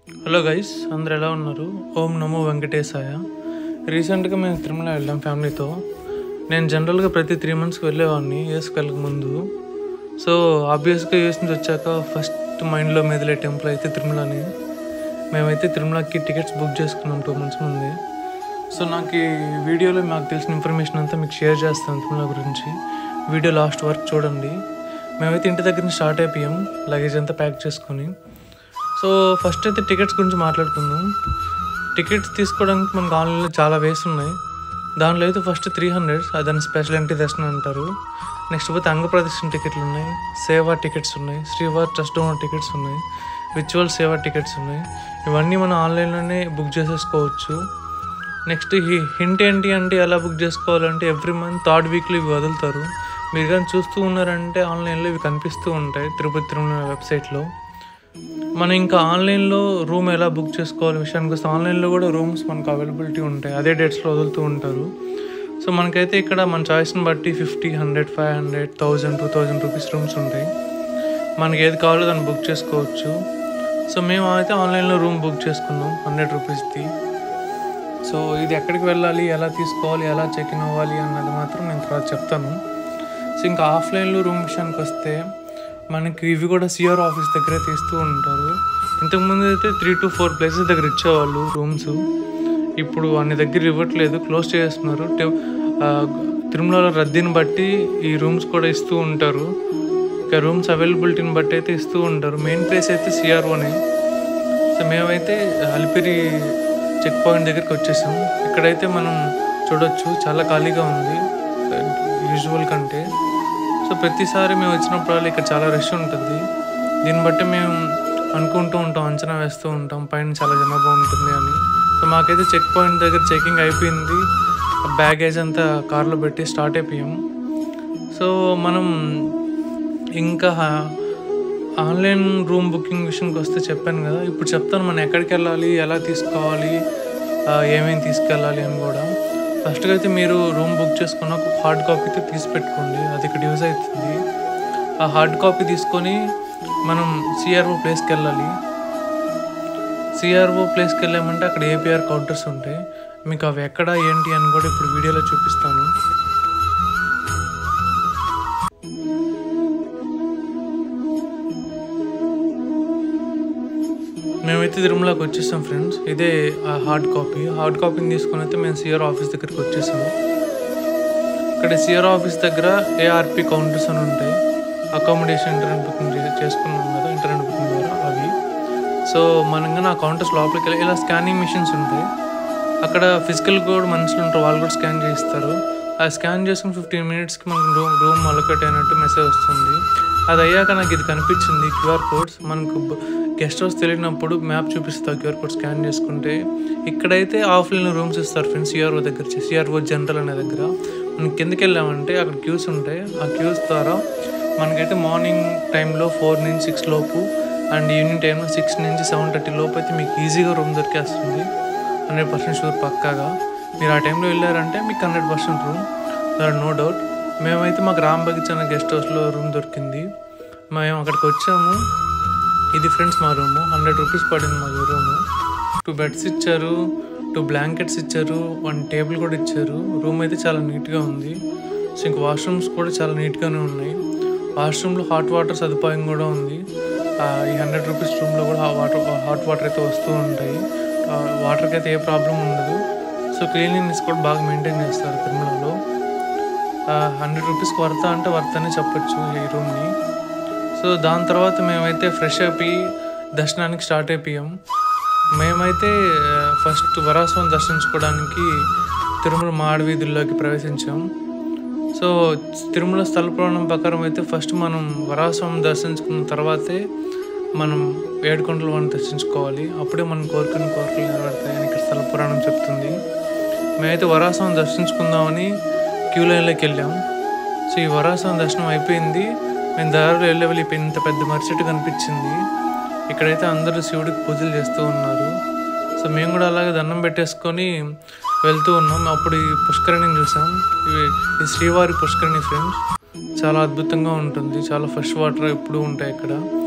Hello guys, అందరు ఎలా ఉన్నారు? ఓం నమో వెంకటేశాయ. రీసెంట్గా మేము తిరుమల వెళ్ళాం ఫ్యామిలీతో. నేను జనరల్గా ప్రతి 3 monthsకి వెళ్ళేవాడిని యూఎస్కి వెళ్ళక ముందు. సో ఆబ్వియస్గా యూఎస్ నుంచి వచ్చాక ఫస్ట్ మైండ్లో మెదిలే టెంపుల్ అయితే తిరుమలని. మేమైతే తిరుమలకి టికెట్స్ బుక్ చేసుకున్నాం 2 months ముందే. సో నాకు ఈ వీడియోలో మాకు తెలిసిన ఇన్ఫర్మేషన్ అంతా మీకు షేర్ చేస్తాను తిరుమల గురించి. వీడియో లాస్ట్ వరకు చూడండి. మేమైతే ఇంటి దగ్గర నుంచి స్టార్ట్ అయిపోయాం లగేజ్ అంతా ప్యాక్ చేసుకొని. సో ఫస్ట్ అయితే టికెట్స్ గురించి మాట్లాడుకుందాం. టికెట్స్ తీసుకోవడానికి మనకు ఆన్లైన్లో చాలా వేస్ ఉన్నాయి. దానిలో అయితే ఫస్ట్ 300 అదని స్పెషల్ ఎంట్రీ దర్శనం అంటారు. నెక్స్ట్ పోతే అంగప్రదర్శన టికెట్లు ఉన్నాయి, సేవా టికెట్స్ ఉన్నాయి, శ్రీవారి ట్రస్ట్ డోనర్ టికెట్స్ ఉన్నాయి, విచువల్ సేవా టికెట్స్ ఉన్నాయి. ఇవన్నీ మనం ఆన్లైన్లోనే బుక్ చేసేసుకోవచ్చు. నెక్స్ట్ హింట్ ఏంటి అంటే ఎలా బుక్ చేసుకోవాలంటే ఎవ్రీ మంత్ 3rd weekలో ఇవి వదులుతారు. మీరు కానీ చూస్తూ ఉన్నారంటే ఆన్లైన్లో ఇవి కనిపిస్తూ ఉంటాయి తిరుపతి తిరుమల వెబ్సైట్లో. మనం ఇంకా ఆన్లైన్లో రూమ్ ఎలా బుక్ చేసుకోవాలి విషయానికి వస్తే ఆన్లైన్లో కూడా రూమ్స్ మనకు అవైలబిలిటీ ఉంటాయి, అదే డేట్స్లో వదులుతూ ఉంటారు. సో మనకైతే ఇక్కడ మన చాయిస్ని బట్టి 50, 100, 500, 1000, 2000 రూపీస్ రూమ్స్ ఉంటాయి. మనకి ఏది కావాలో దాన్ని బుక్ చేసుకోవచ్చు. సో మేము అయితే ఆన్లైన్లో రూమ్ బుక్ చేసుకున్నాం 100 రూపీస్ది. సో ఇది ఎక్కడికి వెళ్ళాలి, ఎలా తీసుకోవాలి, ఎలా చెక్ ఇన్ అవ్వాలి అన్నది మాత్రం నేను తర్వాత చెప్తాను. సో ఇంకా ఆఫ్లైన్లో రూమ్ విషయానికి వస్తే మనకి ఇవి కూడా సిఆర్ ఆఫీస్ దగ్గరే తీస్తూ ఉంటారు. ఇంతకుముందు అయితే 3 to 4 places దగ్గర ఇచ్చేవాళ్ళు రూమ్స్. ఇప్పుడు అన్ని దగ్గర ఇవ్వట్లేదు, క్లోజ్ చేస్తున్నారు. తిరుమలలో రద్దీని బట్టి ఈ రూమ్స్ కూడా ఇస్తూ ఉంటారు. ఇక రూమ్స్ అవైలబిలిటీని బట్టి అయితే ఇస్తూ ఉంటారు. మెయిన్ ప్లేస్ అయితే సిఆర్ఓనే. సో మేమైతే అలిపిరి చెక్ పాయింట్ దగ్గరికి వచ్చేసాం. ఇక్కడైతే మనం చూడొచ్చు చాలా ఖాళీగా ఉంది యూజువల్ కంటే. సో ప్రతిసారి మేము వచ్చినప్పుడు ఇక్కడ చాలా రష్ ఉంటుంది. దీన్ని బట్టి మేము అనుకుంటూ ఉంటాం, అంచనా వేస్తూ ఉంటాం పైన చాలా జనాభా ఉంటుంది అని. సో మాకైతే చెక్ పాయింట్ దగ్గర చెకింగ్ అయిపోయింది. బ్యాగేజ్ అంతా కార్లో పెట్టి స్టార్ట్ అయిపోయాం. సో మనం ఇంకా ఆన్లైన్ రూమ్ బుకింగ్ విషయానికి వస్తే చెప్పాను కదా, ఇప్పుడు చెప్తాను మనం ఎక్కడికి వెళ్ళాలి, ఎలా తీసుకోవాలి, ఏమేమి తీసుకెళ్ళాలి అని కూడా. ఫస్ట్గా అయితే మీరు రూమ్ బుక్ చేసుకున్న ఒక హార్డ్ కాపీతో తీసి పెట్టుకోండి, అది ఇక్కడ యూజ్ అవుతుంది. ఆ హార్డ్ కాపీ తీసుకొని మనం సిఆర్ఓ ప్లేస్కి వెళ్ళాలి. సిఆర్ఓ ప్లేస్కి వెళ్ళామంటే అక్కడ ఏపీఆర్ కౌంటర్స్ ఉంటాయి. మీకు అవి ఎక్కడ ఏంటి అని కూడా ఇప్పుడు వీడియోలో చూపిస్తాను. మేమైతే తిరుమలకి వచ్చేసాం ఫ్రెండ్స్. ఇదే ఆ హార్డ్ కాపీని తీసుకొని అయితే మేము సిఆర్ ఆఫీస్ దగ్గరికి వచ్చేసాము. ఇక్కడ సిఆర్ ఆఫీస్ దగ్గర ఏఆర్పి కౌంటర్స్ అని ఉంటాయి. అకామిడేషన్ ఇంటర్నెట్ బుకింగ్ చేసుకున్నాం కదా, ఇంటర్నెట్ బుకింగ్ ద్వారా అవి. సో మనం ఆ కౌంటర్స్ లోపలికి వెళ్ళి ఇలా స్కానింగ్ మిషన్స్ ఉంటాయి. అక్కడ ఫిజికల్ కూడా మనుషులు ఉంటారు, వాళ్ళు కూడా స్కాన్ చేస్తారు. ఆ స్కాన్ చేసుకుని 15 minutesకి మనకు రూమ్ అలొకేట్ అయినట్టు మెసేజ్ వస్తుంది. అది అయ్యాక నాకు ఇది కనిపించింది QR కోడ్స్. మనకు గెస్ట్ హౌస్ తెలియనప్పుడు మ్యాప్ చూపిస్తారు QR కోడ్ స్కాన్ చేసుకుంటే. ఇక్కడైతే ఆఫ్లైన్లో రూమ్స్ ఇస్తారు ఫ్రెండ్స్ సిఆర్ఓ దగ్గర, సిఆర్ఓ జనరల్ అనే దగ్గర. మనం కిందకి వెళ్ళామంటే అక్కడ క్యూస్ ఉంటాయి. ఆ క్యూస్ ద్వారా మనకైతే మార్నింగ్ టైంలో 4 నుంచి 6 లోపు అండ్ ఈవినింగ్ టైంలో 6 నుంచి 7:30 లోపు అయితే మీకు ఈజీగా రూమ్ దొరికేస్తుంది. 100% షూర్ పక్కాగా. మీరు ఆ టైంలో వెళ్ళారంటే మీకు 100% రూమ్, దర్ నో డౌట్. మేమైతే మాకు రాంబగిచ్ అనే గెస్ట్ హౌస్లో రూమ్ దొరికింది. మేము అక్కడికి వచ్చాము. ఇది ఫ్రెండ్స్ మా రూము. 100 రూపీస్ పడింది మాకు రూము. 2 beds ఇచ్చారు, 2 blankets ఇచ్చారు, 1 టేబుల్ కూడా ఇచ్చారు. రూమ్ అయితే చాలా నీట్గా ఉంది. సో ఇంక వాష్రూమ్స్ కూడా చాలా నీట్గానే ఉన్నాయి. వాష్రూమ్లో హాట్ వాటర్ సదుపాయం కూడా ఉంది. ఈ 100 రూపీస్ రూమ్లో కూడా హాట్ వాటర్ అయితే వస్తూ ఉంటాయి. వాటర్కి అయితే ఏ ప్రాబ్లం ఉండదు. సో క్లీన్లీనెస్ కూడా బాగా మెయింటైన్ చేస్తారు తిరుమలలో. 100 రూపీస్కి వర్త అంటే వర్త అని చెప్పొచ్చు ఈ రూమ్ని. సో దాని తర్వాత మేమైతే ఫ్రెష్ అయిపోయి దర్శనానికి స్టార్ట్ అయిపోయాం. మేమైతే ఫస్ట్ వరాహస్వామిని దర్శించుకోవడానికి తిరుమల మాడవీధుల్లోకి ప్రవేశించాం. సో తిరుమల స్థల పురాణం ప్రకారం అయితే ఫస్ట్ మనం వరాహస్వామిని దర్శించుకున్న తర్వాతే మనం ఏడుకొండలవాడిని దర్శించుకోవాలి. అప్పుడే మనం కోరికలు నెరవేరుతాయని ఇక్కడ స్థల పురాణం చెప్తుంది. మేమైతే వరాహస్వామిని దర్శించుకుందామని క్యూ లైన్లోకి వెళ్ళాం. సో ఈ వరాహస్వామి దర్శనం అయిపోయింది. మేము దారిలో వెళ్ళి ఇంత పెద్ద మర్చెట్టు కనిపించింది. ఇక్కడైతే అందరూ శివుడికి పూజలు చేస్తూ ఉన్నారు. సో మేము కూడా అలాగే దండం పెట్టేసుకొని వెళ్తూ ఉన్నాం. అప్పుడు ఈ పుష్కరిణిని చూసాం. ఇది శ్రీవారి పుష్కరిణి ఫ్రెండ్స్. చాలా అద్భుతంగా ఉంటుంది. చాలా ఫ్రెష్ వాటర్ ఎప్పుడూ ఉంటాయి ఇక్కడ.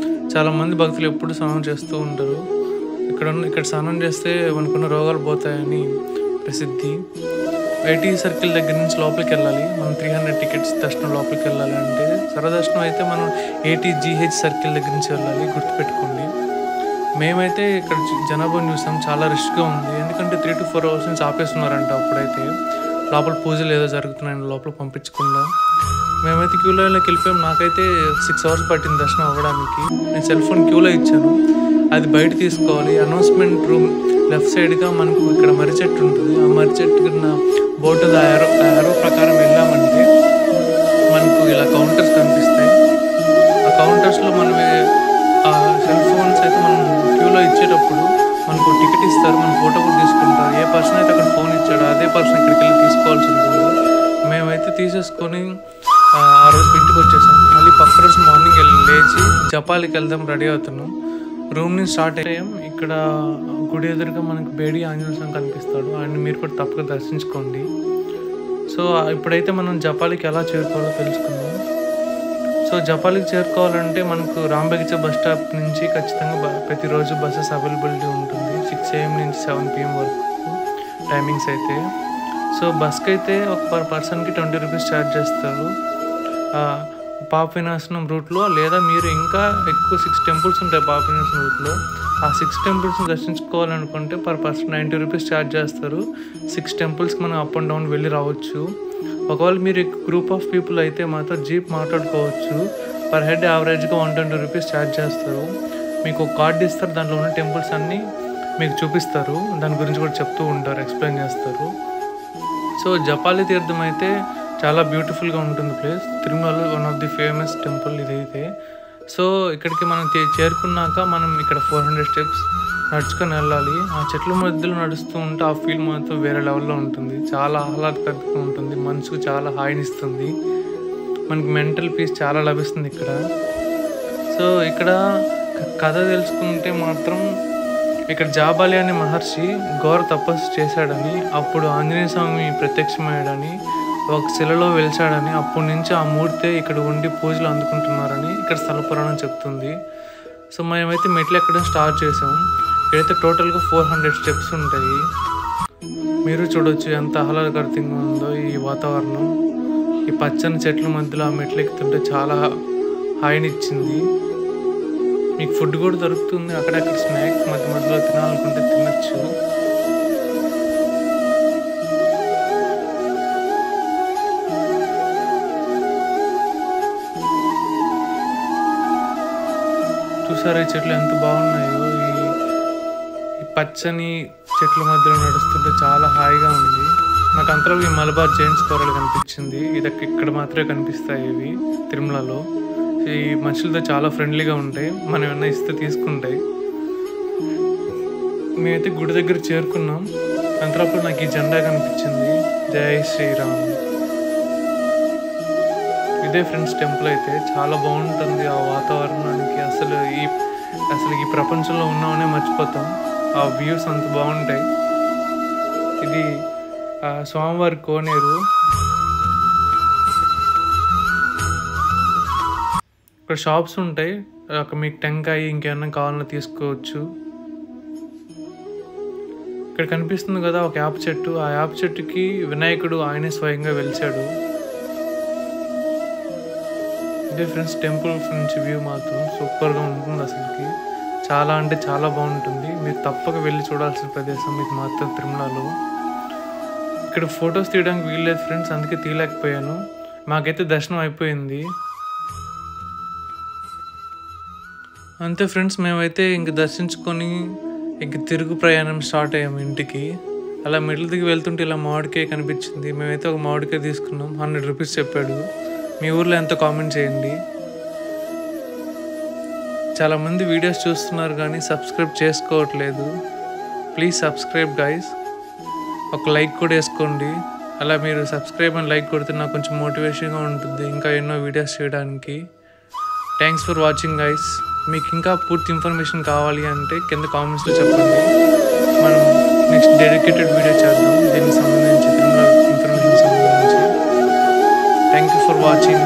చాలామంది భక్తులు ఎప్పుడు స్నానం చేస్తూ ఉంటారు. ఇక్కడ స్నానం చేస్తే మనకున్న రోగాలు పోతాయని ప్రసిద్ధి. 80 సర్కిల్ దగ్గర నుంచి లోపలికి వెళ్ళాలి. మనం 300 టికెట్స్ దర్శనం లోపలికి వెళ్ళాలి అంటే, సర్వదర్శనం అయితే మనం 80 GH సర్కిల్ దగ్గర నుంచి వెళ్ళాలి, గుర్తుపెట్టుకోండి. మేమైతే ఇక్కడ జనాభాని చూసాం, చాలా రిస్క్గా ఉంది. ఎందుకంటే 3 to 4 అవర్స్ నుంచి ఆపేస్తున్నారంట. అప్పుడైతే లోపల పూజలు ఏదో జరుగుతున్నాయండి, లోపల పంపించకుండా. మేమైతే క్యూలోకి వెళ్ళిపోయాం. నాకైతే 6 అవర్స్ పట్టింది దర్శనం అవ్వడానికి. నేను సెల్ ఫోన్ క్యూలో ఇచ్చాను, అది బయట తీసుకోవాలి. అనౌన్స్మెంట్ రూమ్ లెఫ్ట్ సైడ్గా మనకు ఇక్కడ మర్రి చెట్టు ఉంటుంది. ఆ మర్రి చెట్టు కింద బోర్డు యారో ప్రకారం వెళ్ళామంటే మనకు ఇలా కౌంటర్స్ కనిపిస్తాయి. ఆ కౌంటర్స్లో మనం సెల్ ఫోన్స్ అయితే మనం క్యూలో ఇచ్చేటప్పుడు మనకు టికెట్ ఇస్తారు, మన ఫోటో కూడా తీసుకుంటారు. ఏ పర్సన్ అయితే అక్కడ ఫోన్ ఇచ్చాడో అదే పర్సన్ ఇక్కడికి వెళ్ళి తీసుకోవాల్సి ఉంటుంది. మేమైతే తీసేసుకొని ఆ రోజు ఇంటికి వచ్చేసాం. మళ్ళీ పక్క రోజు మార్నింగ్ లేచి జపాలికి వెళ్దాం రెడీ అవుతున్నాం. రూమ్ నుంచి స్టార్ట్ అయ్యాం. ఇక్కడ గుడి ఎదురుగా మనకు బేడి ఆంజనేయ స్వామి కనిపిస్తాడు, ఆయన మీరు కూడా తప్పక దర్శించుకోండి. సో ఇప్పుడైతే మనం జపాలికి ఎలా చేరుకోవాలో తెలుసుకుందాం. సో జపాలికి చేరుకోవాలంటే మనకు రాంబగిచ బస్ స్టాప్ నుంచి ఖచ్చితంగా ప్రతిరోజు బస్సెస్ అవైలబిలిటీ ఉంటుంది. 6 AM నుంచి 7 PM వరకు టైమింగ్స్ అయితే. సో బస్కి అయితే ఒక పర్ పర్సన్కి 20 రూపీస్ ఛార్జ్ చేస్తారు పాప వినాశనం రూట్లో. లేదా మీరు ఇంకా ఎక్కువ 6 టెంపుల్స్ ఉంటాయి పాప వినాశనం రూట్లో. ఆ 6 టెంపుల్స్ని దర్శించుకోవాలనుకుంటే పర్ పర్సన్ 90 రూపీస్ ఛార్జ్ చేస్తారు. 6 టెంపుల్స్కి మనం అప్ అండ్ డౌన్ వెళ్ళి రావచ్చు. ఒకవేళ మీరు గ్రూప్ ఆఫ్ పీపుల్ అయితే మాత్రం జీప్ మాట్లాడుకోవచ్చు. పర్ హెడ్ యావరేజ్గా 120 రూపీస్ ఛార్జ్ చేస్తారు. మీకు ఒక కార్డు ఇస్తారు, దాంట్లో ఉన్న టెంపుల్స్ అన్నీ మీకు చూపిస్తారు, దాని గురించి కూడా చెప్తూ ఉంటారు, ఎక్స్ప్లెయిన్ చేస్తారు. సో జపాలి తీర్థం అయితే చాలా బ్యూటిఫుల్గా ఉంటుంది ప్లేస్. తిరుమలలో one of the famous temple ఇదైతే. సో ఇక్కడికి మనం చేరుకున్నాక మనం ఇక్కడ 400 స్టెప్స్ నడుచుకొని వెళ్ళాలి. ఆ చెట్ల మధ్యలో నడుస్తూ ఉంటే ఆ ఫీల్ మాత్రం వేరే లెవెల్లో ఉంటుంది. చాలా ఆహ్లాదకరంగా ఉంటుంది, మనసుకు చాలా హాయినిస్తుంది, మనకి మెంటల్ పీస్ చాలా లభిస్తుంది ఇక్కడ. సో ఇక్కడ కథ తెలుసుకుంటే మాత్రం ఇక్కడ జాబాలి అనే మహర్షి ఘోర తపస్సు చేశాడని, అప్పుడు ఆంజనేయ స్వామి ప్రత్యక్షమయ్యాడని, ఒక శిలలో వెలిచాడని, అప్పటి నుంచి ఆ మూర్తి ఇక్కడ ఉండి పూజలు అందుకుంటున్నారని ఇక్కడ స్థల పురాణం చెప్తుంది. సో మేమైతే మెట్లు ఎక్కడం స్టార్ట్ చేసాం. ఇక్కడైతే టోటల్గా 400 స్టెప్స్ ఉంటాయి. మీరు చూడొచ్చు ఎంత ఆహ్లాదకరంగా ఉందో ఈ వాతావరణం. ఈ పచ్చని చెట్ల మధ్యలో ఆ మెట్లు ఎక్కుతుంటే చాలా హాయినిచ్చింది. మీకు ఫుడ్ కూడా దొరుకుతుంది, అక్కడక్కడ స్నాక్స్ మధ్య మధ్యలో తినాలనుకుంటే తినచ్చు. చూసారా ఈ చెట్లు ఎంత బాగున్నాయో. ఈ పచ్చని చెట్ల మధ్యలో నడుస్తుంటే చాలా హాయిగా ఉంది. నాకు అంతలో ఈ మలబార్ జైంట్స్ కూరలు కనిపించింది. ఇక్కడ మాత్రమే కనిపిస్తాయి ఇవి తిరుమలలో. ఈ మనుషులతో చాలా ఫ్రెండ్లీగా ఉంటాయి, మనం ఏమన్నా ఇస్తే తీసుకుంటాయి. మేమైతే గుడి దగ్గర చేరుకున్నాం. అంతలోపు నాకు ఈ జెండా కనిపించింది, జై శ్రీరామ్. ఇదే ఫ్రెండ్స్ టెంపుల్ అయితే చాలా బాగుంటుంది. ఆ వాతావరణానికి అసలు ఈ ప్రపంచంలో ఉన్నామనే మర్చిపోతాం. ఆ వ్యూస్ అంత బాగుంటాయి. ఇది స్వామివారి కోనేరు. ఇక్కడ షాప్స్ ఉంటాయి, అక్కడ మీకు టెంకాయ ఇంకేమన్నా కావాలన్నా తీసుకోవచ్చు. ఇక్కడ కనిపిస్తుంది కదా ఒక యాప చెట్టు. ఆ యాప చెట్టుకి వినాయకుడు ఆయనే స్వయంగా వెలిచాడు. ఇదే ఫ్రెండ్స్ టెంపుల్ నుంచి వ్యూ మాత్రం సూపర్గా ఉంటుంది. అసలుకి చాలా అంటే చాలా బాగుంటుంది. మీరు తప్పక వెళ్ళి చూడాల్సిన ప్రదేశం ఇది మాత్రం తిరుమలలో. ఇక్కడ ఫొటోస్ తీయడానికి వీల్లేదు ఫ్రెండ్స్, అందుకే తీయలేకపోయాను. మాకైతే దర్శనం అయిపోయింది. అంతే ఫ్రెండ్స్, మేమైతే ఇంక దర్శించుకొని ఇంక తిరుగు ప్రయాణం స్టార్ట్ అయ్యాము ఇంటికి. అలా మెట్ల దిగి వెళ్తుంటే ఇలా మామిడికాయ కనిపించింది. మేమైతే ఒక మామిడికాయ తీసుకున్నాం. 100 రూపీస్ చెప్పాడు. మీ ఊర్లో ఎంత కామెంట్ చేయండి. చాలామంది వీడియోస్ చూస్తున్నారు కానీ సబ్స్క్రైబ్ చేసుకోవట్లేదు. Please subscribe guys. ఒక లైక్ కూడా వేసుకోండి. అలా మీరు సబ్స్క్రైబ్ అండ్ లైక్ కొడితే నాకు కొంచెం మోటివేషన్గా ఉంటుంది ఇంకా ఎన్నో వీడియోస్ చేయడానికి. Thanks for watching guys. మీకు ఇంకా పూర్తి ఇన్ఫర్మేషన్ కావాలి అంటే కింద కామెంట్స్లో చెప్పండి. మనం నెక్స్ట్ డెడికేటెడ్ వీడియో చేద్దాం దీనికి సంబంధించి, తిరుమల ఇన్ఫర్మేషన్ సంబంధించి. Thank you for watching.